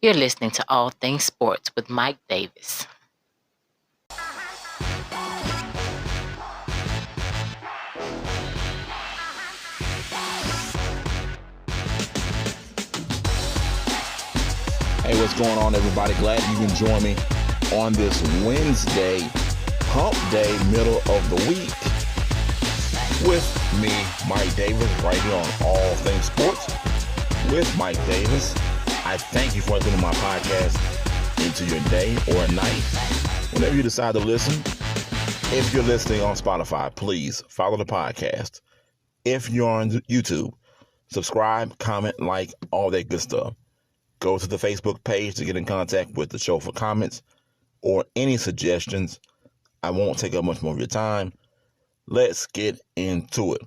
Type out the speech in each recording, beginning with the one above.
You're listening to All Things Sports with Mike Davis. Hey, what's going on, everybody? Glad you can join me on this Wednesday, hump day, middle of the week, with me, Mike Davis, right here on All Things Sports with Mike Davis. I thank you for tuning my podcast into your day or night, whenever you decide to listen. If you're listening on Spotify, please follow the podcast. If you're on YouTube, subscribe, comment, like, all that good stuff. Go to the Facebook page to get in contact with the show for comments or any suggestions. I won't take up much more of your time. Let's get into it.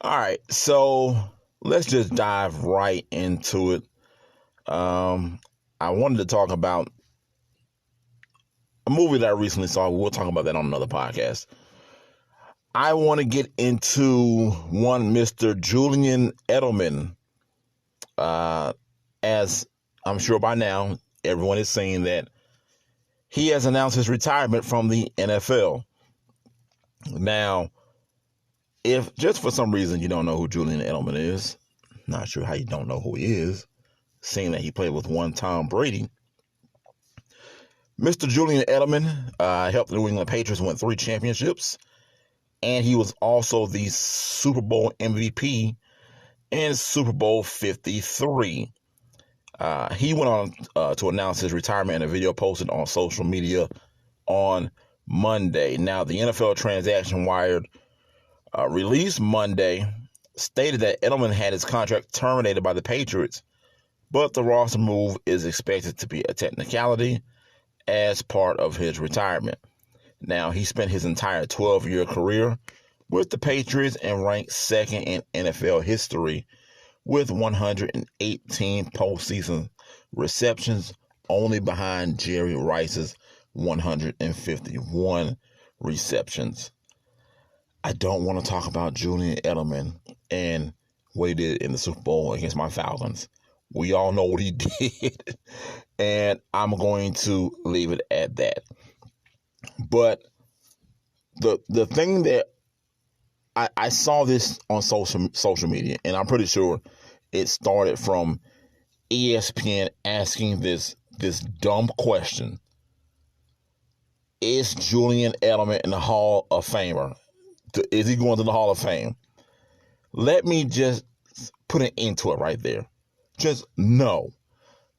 All right, so let's just dive right into it. I wanted to talk about a movie that I recently saw. We'll talk about that on another podcast. I want to get into one Mr. Julian Edelman. As I'm sure by now, everyone is saying that he has announced his retirement from the NFL. Now, if just for some reason you don't know who Julian Edelman is, not sure how you don't know who he is, seeing that he played with one Tom Brady. Mr. Julian Edelman helped the New England Patriots win 3 championships, and he was also the Super Bowl MVP in Super Bowl 53. He went on to announce his retirement in a video posted on social media on Monday. Now, the NFL Transaction Wire released Monday stated that Edelman had his contract terminated by the Patriots, but the roster move is expected to be a technicality as part of his retirement. Now, he spent his entire 12-year career with the Patriots and ranked second in NFL history with 118 postseason receptions, only behind Jerry Rice's 151 receptions. I don't want to talk about Julian Edelman and what he did in the Super Bowl against my Falcons. We all know what he did, and I'm going to leave it at that. But the thing that I saw this on social media, and I'm pretty sure it started from ESPN asking this dumb question: is Julian Edelman in the Hall of Famer? Is he going to the Hall of Fame? Let me just put an end to it right there. Just no,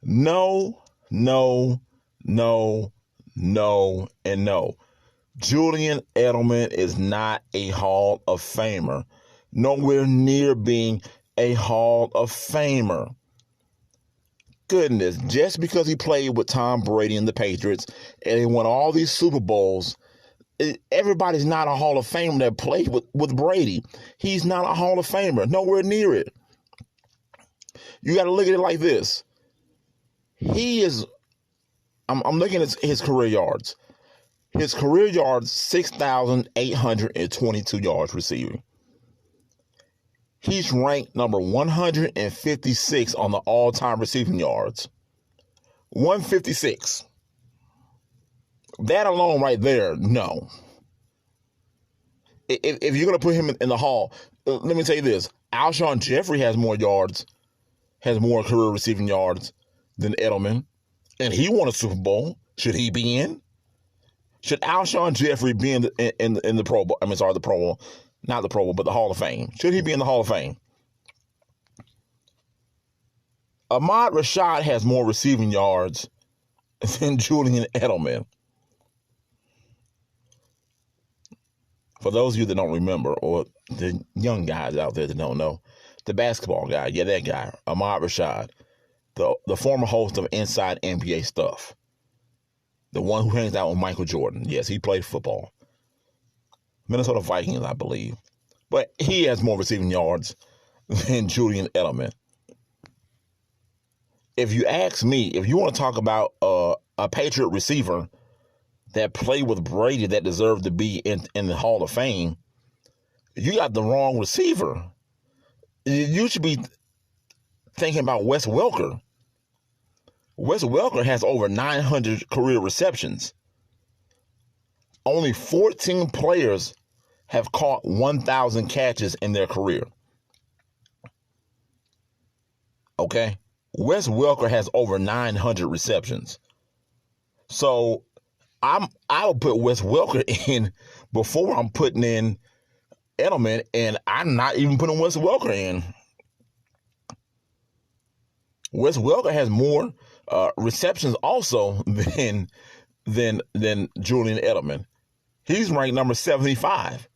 no, no, no, no, and no. Julian Edelman is not a Hall of Famer. Nowhere near being a Hall of Famer. Goodness, just because he played with Tom Brady and the Patriots and he won all these Super Bowls, everybody's not a Hall of Famer that played with Brady. He's not a Hall of Famer. Nowhere near it. You got to look at it like this. He is, I'm looking at his career yards. His career yards, 6,822 yards receiving. He's ranked number 156 on the all-time receiving yards. 156. That alone right there, no. If you're going to put him in the Hall, let me tell you this. Alshon Jeffrey has more yards, has more career receiving yards than Edelman, and he won a Super Bowl. Should he be in? Should Alshon Jeffrey be in the Pro Bowl? The Pro Bowl. Not the Pro Bowl, but the Hall of Fame. Should he be in the Hall of Fame? Ahmad Rashad has more receiving yards than Julian Edelman. For those of you that don't remember, or the young guys out there that don't know, the basketball guy, that guy, Ahmad Rashad, the former host of Inside NBA Stuff, the one who hangs out with Michael Jordan. Yes, he played football. Minnesota Vikings, I believe. But he has more receiving yards than Julian Edelman. If you ask me, if you want to talk about a Patriot receiver that played with Brady that deserved to be in the Hall of Fame, you got the wrong receiver. You should be thinking about Wes Welker. Wes Welker has over 900 career receptions. Only 14 players have caught 1,000 catches in their career. Okay? Wes Welker has over 900 receptions. So I'll put Wes Welker in before I'm putting in Edelman, and I'm not even putting Wes Welker in. Wes Welker has more receptions also than Julian Edelman. He's ranked number 75.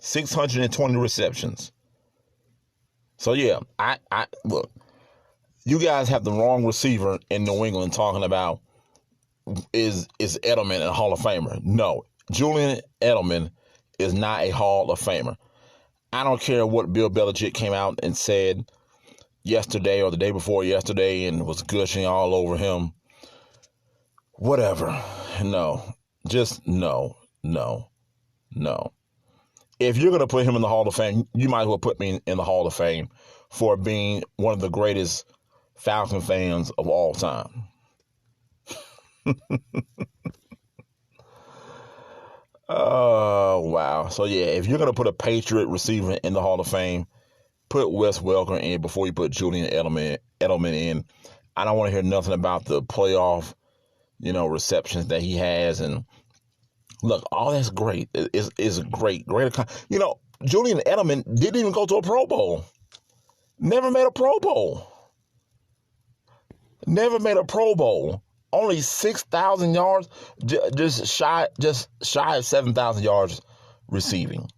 $620 receptions. So yeah, I look. You guys have the wrong receiver in New England talking about is Edelman a Hall of Famer? No, Julian Edelman is not a Hall of Famer. I don't care what Bill Belichick came out and said yesterday or the day before yesterday and was gushing all over him. Whatever. No. Just no. If you're going to put him in the Hall of Fame, you might as well put me in the Hall of Fame for being one of the greatest Falcon fans of all time. Oh, wow. So, yeah, if you're going to put a Patriot receiver in the Hall of Fame, put Wes Welker in before you put Julian Edelman in. I don't want to hear nothing about the playoff, receptions that he has. And look, all that's great. Is great. Julian Edelman didn't even go to a Pro Bowl. Never made a Pro Bowl. Only 6,000 yards, just shy of 7,000 yards receiving.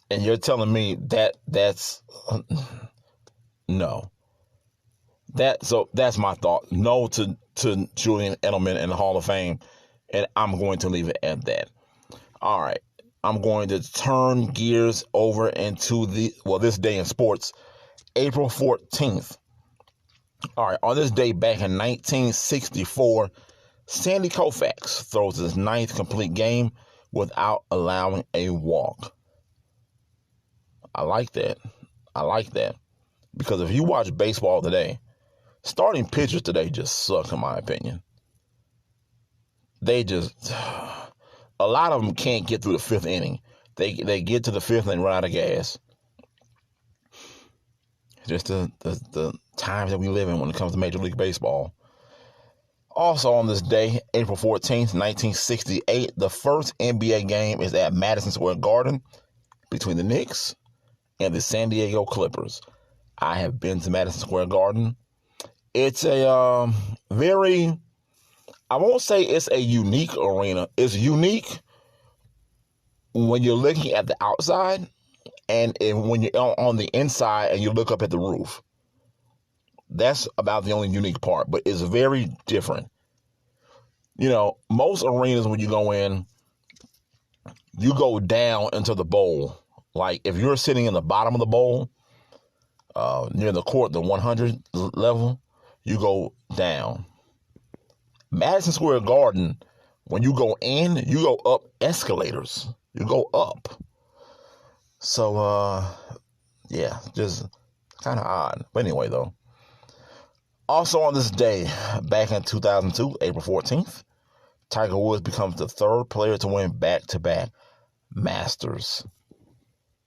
And you're telling me that's no. So that's my thought. No to Julian Edelman in the Hall of Fame, and I'm going to leave it at that. All right. I'm going to turn gears over into this day in sports, April 14th. All right, on this day back in 1964, Sandy Koufax throws his 9th complete game without allowing a walk. I like that. Because if you watch baseball today, starting pitchers today just suck, in my opinion. A lot of them can't get through the 5th inning. They get to the 5th and run out of gas. Just the times that we live in when it comes to Major League Baseball. Also on this day, April 14th, 1968, the first NBA game is at Madison Square Garden between the Knicks and the San Diego Clippers. I have been to Madison Square Garden. It's a I won't say it's a unique arena. It's unique when you're looking at the outside and when you're on the inside and you look up at the roof. That's about the only unique part, but it's very different. Most arenas, when you go in, you go down into the bowl. Like if you're sitting in the bottom of the bowl, near the court, the 100 level, you go down. Madison Square Garden, when you go in, you go up escalators. You go up. So, yeah, just kind of odd. But anyway, though. Also on this day, back in 2002, April 14th, Tiger Woods becomes the 3rd player to win back-to-back Masters.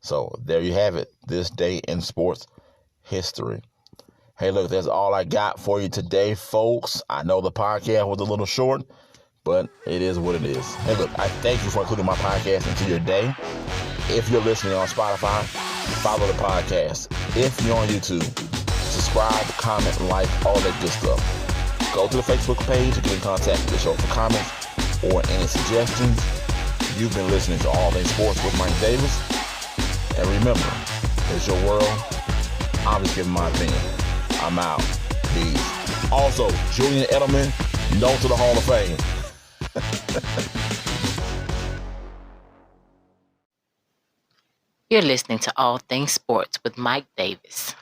So there you have it, this day in sports history. Hey, look, that's all I got for you today, folks. I know the podcast was a little short, but it is what it is. Hey, look, I thank you for including my podcast into your day. If you're listening on Spotify, follow the podcast. If you're on YouTube, subscribe, comment, like, all that good stuff. Go to the Facebook page and get in contact with the show for comments or any suggestions. You've been listening to All Things Sports with Mike Davis. And remember, it's your world. I'm just giving my opinion. I'm out. Peace. Also, Julian Edelman, no to the Hall of Fame. You're listening to All Things Sports with Mike Davis.